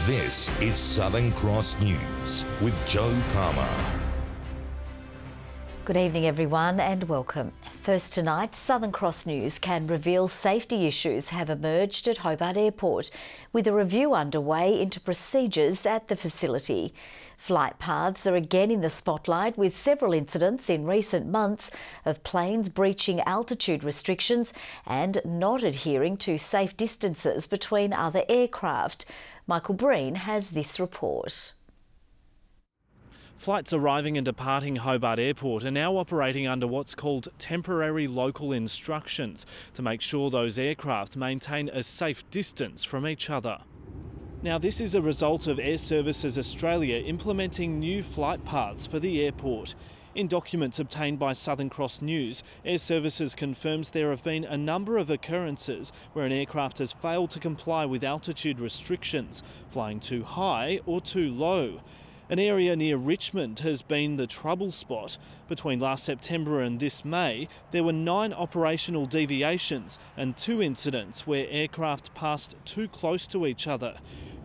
This is Southern Cross News with Joe Palmer. Good evening everyone and welcome. First tonight, Southern Cross News can reveal safety issues have emerged at Hobart Airport, with a review underway into procedures at the facility. Flight paths are again in the spotlight, with several incidents in recent months of planes breaching altitude restrictions and not adhering to safe distances between other aircraft. Michael Breen has this report. Flights arriving and departing Hobart Airport are now operating under what's called temporary local instructions to make sure those aircraft maintain a safe distance from each other. Now, this is a result of Air Services Australia implementing new flight paths for the airport. In documents obtained by Southern Cross News, Air Services confirms there have been a number of occurrences where an aircraft has failed to comply with altitude restrictions, flying too high or too low. An area near Richmond has been the trouble spot. Between last September and this May, there were 9 operational deviations and 2 incidents where aircraft passed too close to each other.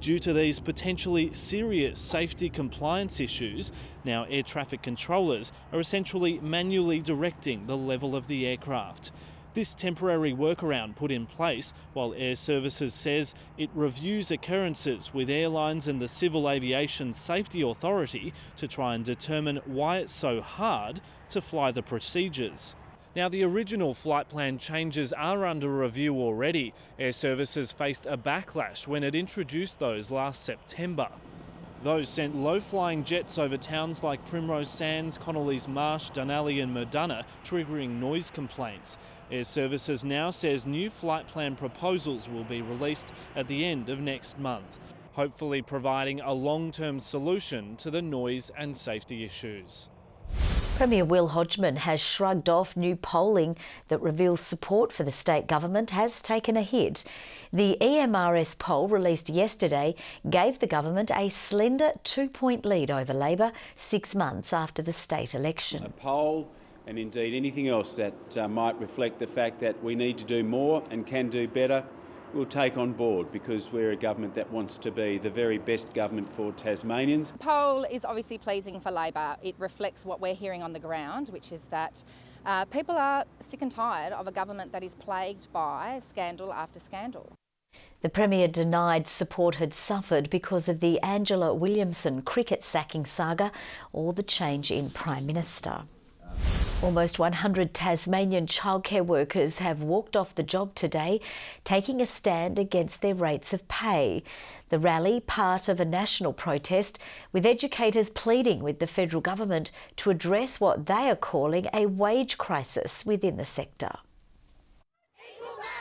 Due to these potentially serious safety compliance issues, now air traffic controllers are essentially manually directing the level of the aircraft. This temporary workaround put in place while Air Services says it reviews occurrences with airlines and the Civil Aviation Safety Authority to try and determine why it's so hard to fly the procedures. Now, the original flight plan changes are under review already. Air Services faced a backlash when it introduced those last September. Those sent low-flying jets over towns like Primrose Sands, Connolly's Marsh, Dunalley and Murdunna, triggering noise complaints. Air Services now says new flight plan proposals will be released at the end of next month, hopefully providing a long-term solution to the noise and safety issues. Premier Will Hodgman has shrugged off new polling that reveals support for the state government has taken a hit. The EMRS poll released yesterday gave the government a slender 2-point lead over Labor 6 months after the state election. A poll and indeed anything else that might reflect the fact that we need to do more and can do better, we'll take on board, because we're a government that wants to be the very best government for Tasmanians. The poll is obviously pleasing for Labor. It reflects what we're hearing on the ground, which is that people are sick and tired of a government that is plagued by scandal after scandal. The Premier denied support had suffered because of the Angela Williamson cricket sacking saga or the change in Prime Minister. Almost 100 Tasmanian childcare workers have walked off the job today, taking a stand against their rates of pay. The rally, part of a national protest, with educators pleading with the federal government to address what they are calling a wage crisis within the sector.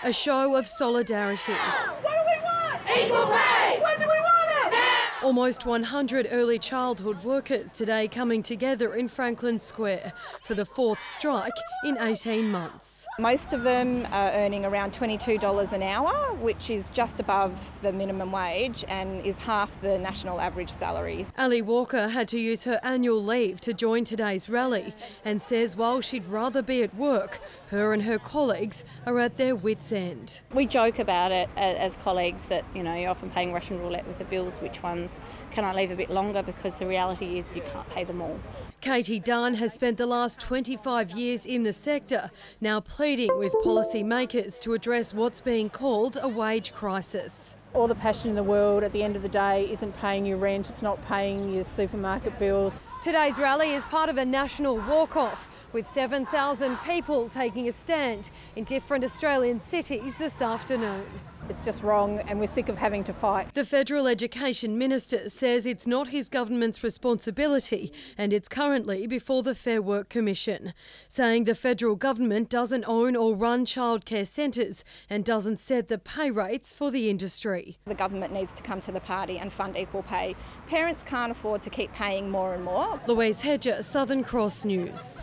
A show of solidarity. What do we want? Equal pay! When do we want it? Now! Almost 100 early childhood workers today coming together in Franklin Square for the 4th strike in 18 months. Most of them are earning around $22 an hour, which is just above the minimum wage and is half the national average salaries. Ali Walker had to use her annual leave to join today's rally and says while she'd rather be at work, her and her colleagues are at their wits' end. We joke about it as colleagues that, you know, you're often paying Russian roulette with the bills, which ones can I leave a bit longer, because the reality is you can't pay them all. Katie Dunn has spent the last 25 years in the sector, now pleading with policymakers to address what's being called a wage crisis. All the passion in the world at the end of the day isn't paying your rent, it's not paying your supermarket bills. Today's rally is part of a national walk-off, with 7,000 people taking a stand in different Australian cities this afternoon. It's just wrong and we're sick of having to fight. The Federal Education Minister says it's not his government's responsibility and it's currently before the Fair Work Commission, saying the federal government doesn't own or run childcare centres and doesn't set the pay rates for the industry. The government needs to come to the party and fund equal pay. Parents can't afford to keep paying more and more. Louise Hedger, Southern Cross News.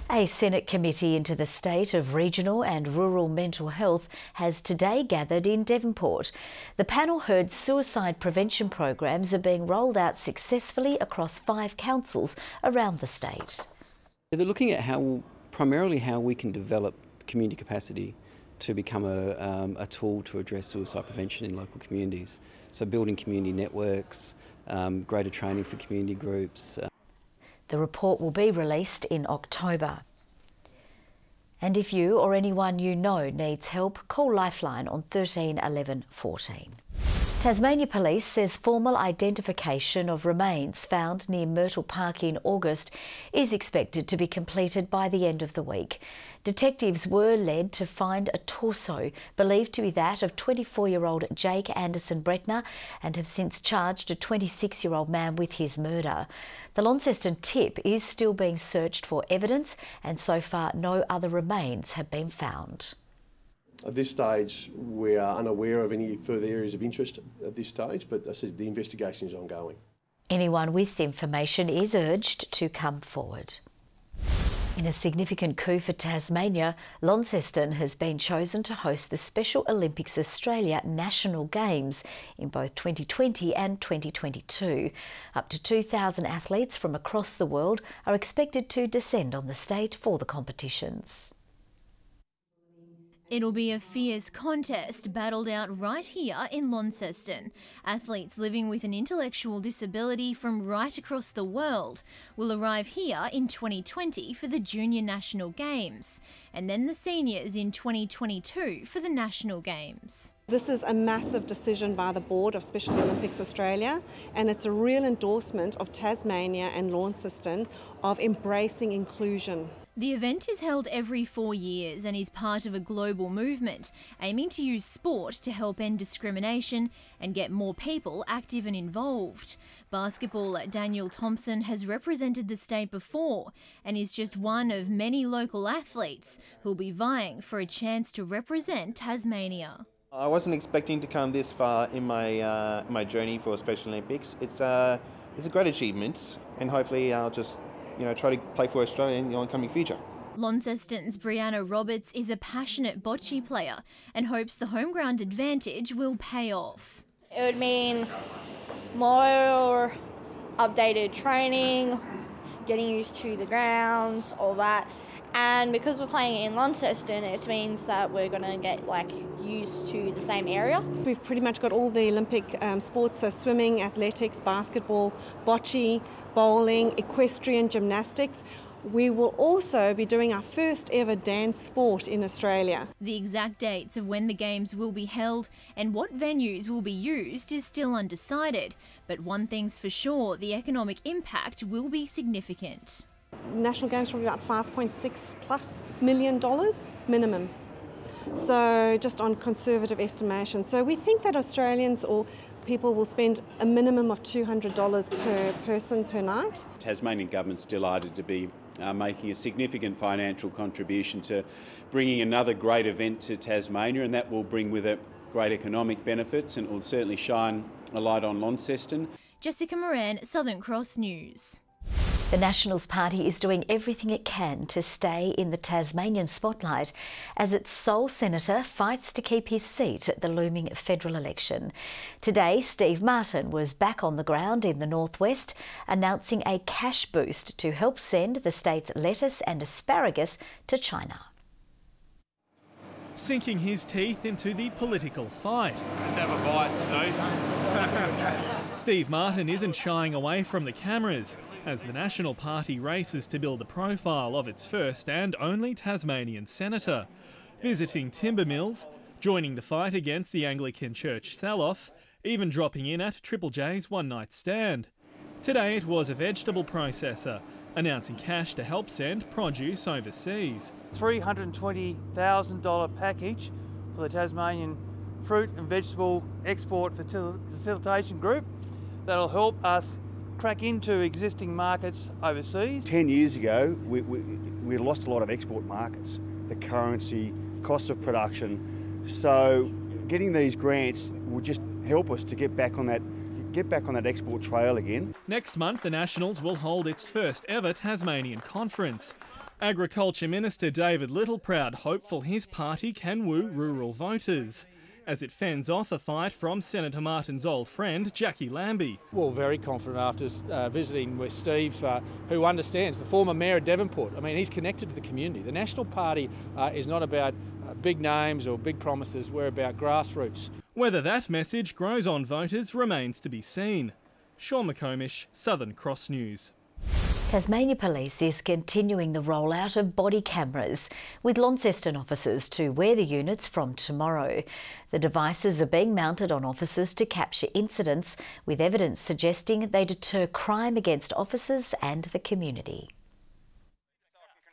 A Senate committee into the state of regional and rural mental health has today gathered in Devonport. The panel heard suicide prevention programs are being rolled out successfully across 5 councils around the state. They're looking at primarily how we can develop community capacity to become a tool to address suicide prevention in local communities. So building community networks, greater training for community groups. The report will be released in October. And if you or anyone you know needs help, call Lifeline on 13 11 14. Tasmania Police says formal identification of remains found near Myrtle Park in August is expected to be completed by the end of the week. Detectives were led to find a torso believed to be that of 24-year-old Jake Anderson Bretner and have since charged a 26-year-old man with his murder. The Launceston tip is still being searched for evidence, and so far no other remains have been found. At this stage, we are unaware of any further areas of interest at this stage, but as I said, the investigation is ongoing. Anyone with information is urged to come forward. In a significant coup for Tasmania, Launceston has been chosen to host the Special Olympics Australia National Games in both 2020 and 2022. Up to 2,000 athletes from across the world are expected to descend on the state for the competitions. It'll be a fierce contest battled out right here in Launceston. Athletes living with an intellectual disability from right across the world will arrive here in 2020 for the Junior National Games, and then the seniors in 2022 for the National Games. This is a massive decision by the Board of Special Olympics Australia, and it's a real endorsement of Tasmania and Launceston of embracing inclusion. The event is held every 4 years and is part of a global movement aiming to use sport to help end discrimination and get more people active and involved. Basketballer Daniel Thompson has represented the state before and is just one of many local athletes who'll be vying for a chance to represent Tasmania. I wasn't expecting to come this far in my journey for Special Olympics. It's a great achievement, and hopefully I'll just try to play for Australia in the oncoming future. Launceston's Brianna Roberts is a passionate bocce player and hopes the home ground advantage will pay off. It would mean more updated training, getting used to the grounds, all that. And because we're playing in Launceston, it means that we're going to get used to the same area. We've pretty much got all the Olympic sports, so swimming, athletics, basketball, bocce, bowling, equestrian, gymnastics. We will also be doing our first ever dance sport in Australia. The exact dates of when the Games will be held and what venues will be used is still undecided. But one thing's for sure, the economic impact will be significant. National Games probably about $5.6+ million minimum. So just on conservative estimation. So we think that Australians or people will spend a minimum of $200 per person per night. Tasmanian government's delighted to be making a significant financial contribution to bringing another great event to Tasmania, and that will bring with it great economic benefits, and it will certainly shine a light on Launceston. Jessica Moran, Southern Cross News. The Nationals Party is doing everything it can to stay in the Tasmanian spotlight as its sole senator fights to keep his seat at the looming federal election. Today, Steve Martin was back on the ground in the northwest, announcing a cash boost to help send the state's lettuce and asparagus to China. Sinking his teeth into the political fight. Let's have a bite, Steve. Steve Martin isn't shying away from the cameras as the National Party races to build a profile of its first and only Tasmanian senator, visiting timber mills, joining the fight against the Anglican Church sell-off, even dropping in at Triple J's one-night stand. Today it was a vegetable processor, announcing cash to help send produce overseas. $320,000 package for the Tasmanian Fruit and Vegetable Export Facilitation Group that'll help us crack into existing markets overseas. 10 years ago, we lost a lot of export markets, the currency, cost of production. So getting these grants will just help us to get back on that export trail again. Next month, the Nationals will hold its first ever Tasmanian conference. Agriculture Minister David Littleproud hopeful his party can woo rural voters as it fends off a fight from Senator Martin's old friend, Jackie Lambie. Well, very confident after visiting with Steve, who understands, the former Mayor of Devonport. I mean, he's connected to the community. The National Party is not about big names or big promises, we're about grassroots. Whether that message grows on voters remains to be seen. Sean McComish, Southern Cross News. Tasmania Police is continuing the rollout of body cameras, with Launceston officers to wear the units from tomorrow. The devices are being mounted on officers to capture incidents, with evidence suggesting they deter crime against officers and the community.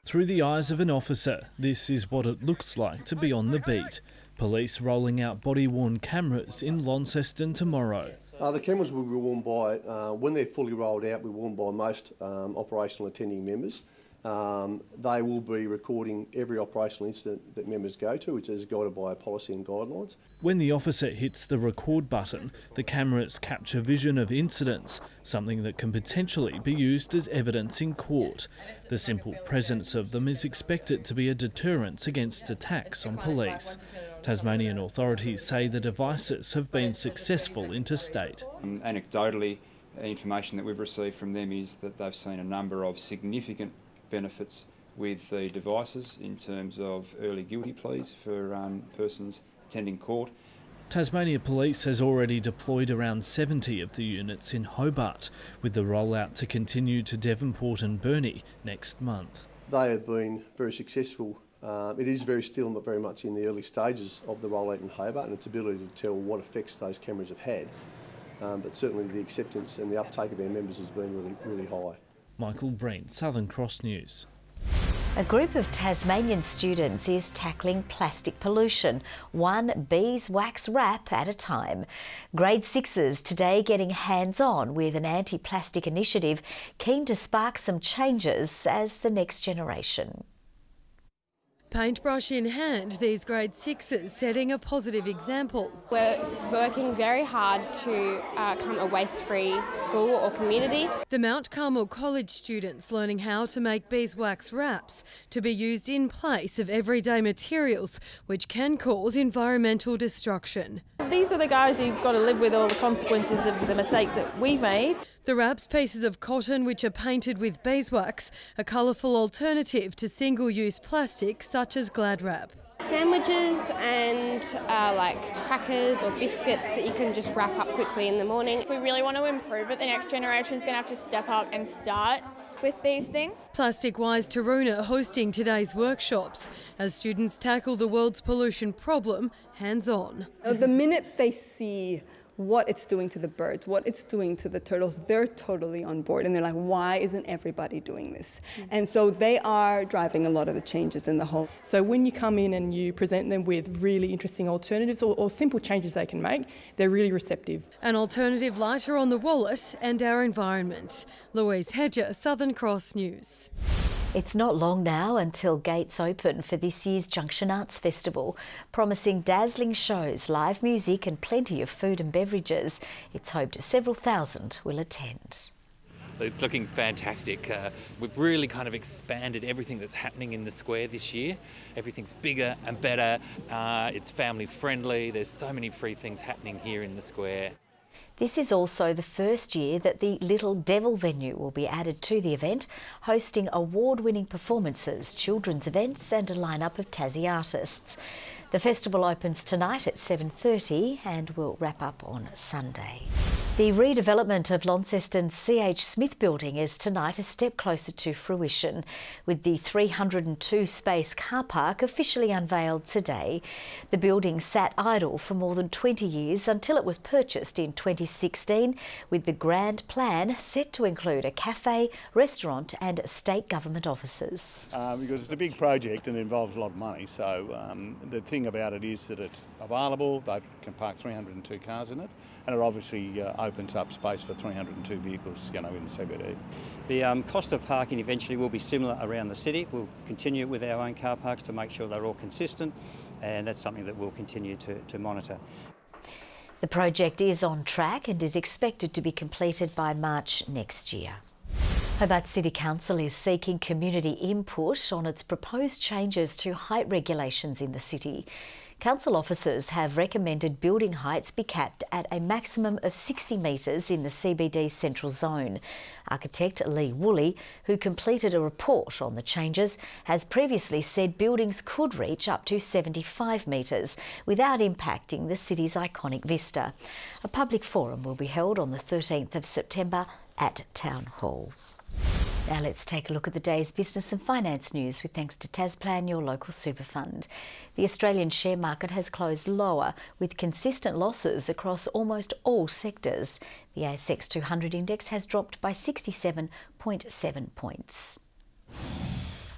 Through the eyes of an officer, this is what it looks like to be on the beat. Police rolling out body-worn cameras in Launceston tomorrow. The cameras will be worn by, when they're fully rolled out, will be worn by most operational attending members. They will be recording every operational incident that members go to, which is guided by policy and guidelines. When the officer hits the record button, the cameras capture vision of incidents, something that can potentially be used as evidence in court. The simple presence of them is expected to be a deterrent against attacks on police. Tasmanian authorities say the devices have been successful interstate. Anecdotally, information that we've received from them is that they've seen a number of significant benefits with the devices in terms of early guilty pleas for persons attending court. Tasmania Police has already deployed around 70 of the units in Hobart, with the rollout to continue to Devonport and Burnie next month. They have been very successful. It is still not very much in the early stages of the rollout in Hobart and its ability to tell what effects those cameras have had. But certainly the acceptance and the uptake of our members has been really high. Michael Breen, Southern Cross News. A group of Tasmanian students is tackling plastic pollution, one beeswax wrap at a time. Grade 6s today getting hands-on with an anti-plastic initiative keen to spark some changes as the next generation. Paintbrush in hand, these grade 6s setting a positive example. We're working very hard to become a waste-free school or community. The Mount Carmel College students learning how to make beeswax wraps to be used in place of everyday materials, which can cause environmental destruction. These are the guys who've got to live with all the consequences of the mistakes that we made. The wraps, pieces of cotton which are painted with beeswax, a colourful alternative to single-use plastic such as Glad Wrap. Sandwiches and like crackers or biscuits that you can just wrap up quickly in the morning. If we really want to improve it, the next generation is going to have to step up and start with these things. Plastic Wise Taroona hosting today's workshops as students tackle the world's pollution problem hands-on. The minute they see what it's doing to the birds, what it's doing to the turtles, they're totally on board and they're like, why isn't everybody doing this? And so they are driving a lot of the changes in the whole. So when you come in and you present them with really interesting alternatives or simple changes they can make, they're really receptive. An alternative lighter on the wallet and our environment. Louise Hedger, Southern Cross News. It's not long now until gates open for this year's Junction Arts Festival, promising dazzling shows, live music and plenty of food and beverages. It's hoped several thousand will attend. It's looking fantastic. We've really kind of expanded everything that's happening in the square this year. Everything's bigger and better. It's family friendly. There's so many free things happening here in the square. This is also the first year that the Little Devil venue will be added to the event, hosting award-winning performances, children's events and a lineup of Tassie artists. The festival opens tonight at 7:30 and will wrap up on Sunday. The redevelopment of Launceston's C.H. Smith building is tonight a step closer to fruition, with the 302-space car park officially unveiled today. The building sat idle for more than 20 years until it was purchased in 2016, with the grand plan set to include a cafe, restaurant and state government offices. Because it's a big project and it involves a lot of money, so the thing about it is that it's available. They can park 302 cars in it, and it obviously opens up space for 302 vehicles, in the CBD. The cost of parking eventually will be similar around the city. We'll continue with our own car parks to make sure they're all consistent, and that's something that we'll continue to monitor. The project is on track and is expected to be completed by March next year. Hobart City Council is seeking community input on its proposed changes to height regulations in the city. Council officers have recommended building heights be capped at a maximum of 60 metres in the CBD central zone. Architect Lee Woolley, who completed a report on the changes, has previously said buildings could reach up to 75 metres without impacting the city's iconic vista. A public forum will be held on the 13th of September at Town Hall. Now let's take a look at the day's business and finance news with thanks to Tasplan, your local super fund. The Australian share market has closed lower with consistent losses across almost all sectors. The ASX 200 index has dropped by 67.7 points.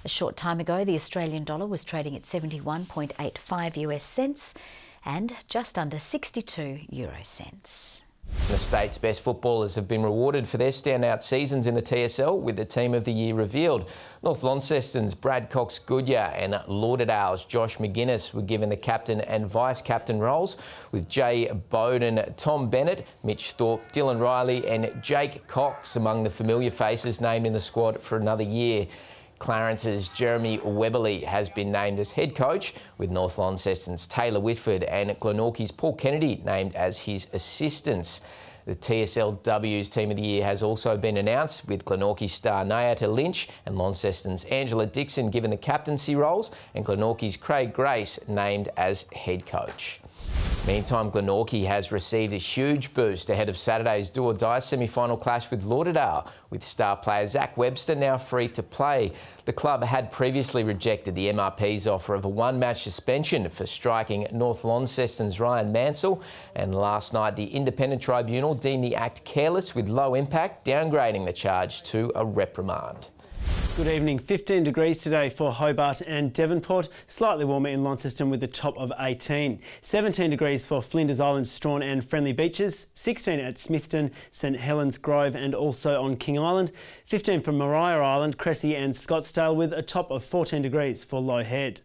A short time ago, the Australian dollar was trading at 71.85 US cents and just under 62 euro cents. The state's best footballers have been rewarded for their standout seasons in the TSL, with the Team of the Year revealed. North Launceston's Brad Cox-Goodyear and Lauderdale's Josh McGuinness were given the captain and vice-captain roles, with Jay Bowden, Tom Bennett, Mitch Thorpe, Dylan Riley and Jake Cox among the familiar faces named in the squad for another year. Clarence's Jeremy Webberley has been named as head coach, with North Launceston's Taylor Whitford and Glenorchy's Paul Kennedy named as his assistants. The TSLW's Team of the Year has also been announced, with Glenorchy's star Nayata Lynch and Launceston's Angela Dixon given the captaincy roles, and Glenorchy's Craig Grace named as head coach. Meantime, Glenorchy has received a huge boost ahead of Saturday's do-or-die semi-final clash with Lauderdale, with star player Zach Webster now free to play. The club had previously rejected the MRP's offer of a one-match suspension for striking North Launceston's Ryan Mansell, and last night the Independent Tribunal deemed the act careless with low impact, downgrading the charge to a reprimand. Good evening. 15 degrees today for Hobart and Devonport. Slightly warmer in Launceston with a top of 18. 17 degrees for Flinders Island, Strawn and Friendly Beaches. 16 at Smithton, St Helens Grove and also on King Island. 15 for Maria Island, Cressy and Scottsdale with a top of 14 degrees for Low Head.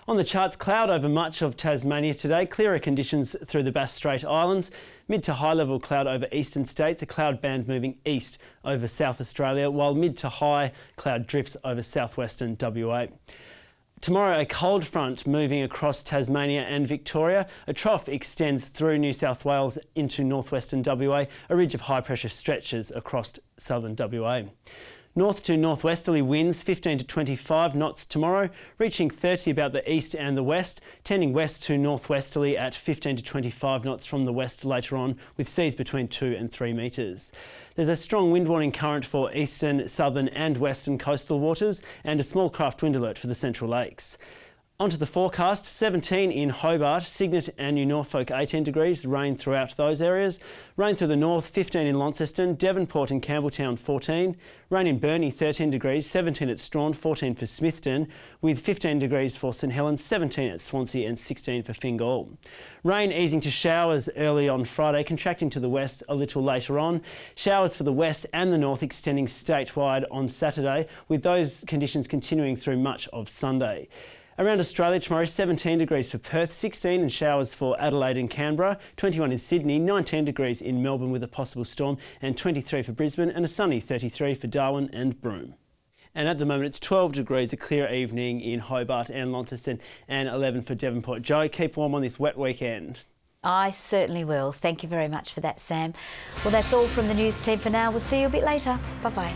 On the charts, cloud over much of Tasmania today, clearer conditions through the Bass Strait Islands. Mid to high level cloud over eastern states, a cloud band moving east over South Australia, while mid to high cloud drifts over southwestern WA. Tomorrow, a cold front moving across Tasmania and Victoria. A trough extends through New South Wales into northwestern WA. A ridge of high pressure stretches across southern WA. North to northwesterly winds 15 to 25 knots tomorrow, reaching 30 about the east and the west, tending west to northwesterly at 15 to 25 knots from the west later on, with seas between 2 and 3 metres. There's a strong wind warning current for eastern, southern and western coastal waters, and a small craft wind alert for the Central Lakes. Onto the forecast, 17 in Hobart, Cygnet and New Norfolk 18 degrees, rain throughout those areas. Rain through the north, 15 in Launceston, Devonport and Campbelltown 14. Rain in Burnie 13 degrees, 17 at Strawn, 14 for Smithton, with 15 degrees for St Helens, 17 at Swansea and 16 for Fingal. Rain easing to showers early on Friday, contracting to the west a little later on. Showers for the west and the north extending statewide on Saturday, with those conditions continuing through much of Sunday. Around Australia tomorrow, 17 degrees for Perth, 16 and showers for Adelaide and Canberra, 21 in Sydney, 19 degrees in Melbourne with a possible storm, and 23 for Brisbane, and a sunny 33 for Darwin and Broome. And at the moment it's 12 degrees, a clear evening in Hobart and Launceston, and 11 for Devonport. Joe, keep warm on this wet weekend. I certainly will. Thank you very much for that, Sam. Well, that's all from the news team for now. We'll see you a bit later. Bye-bye.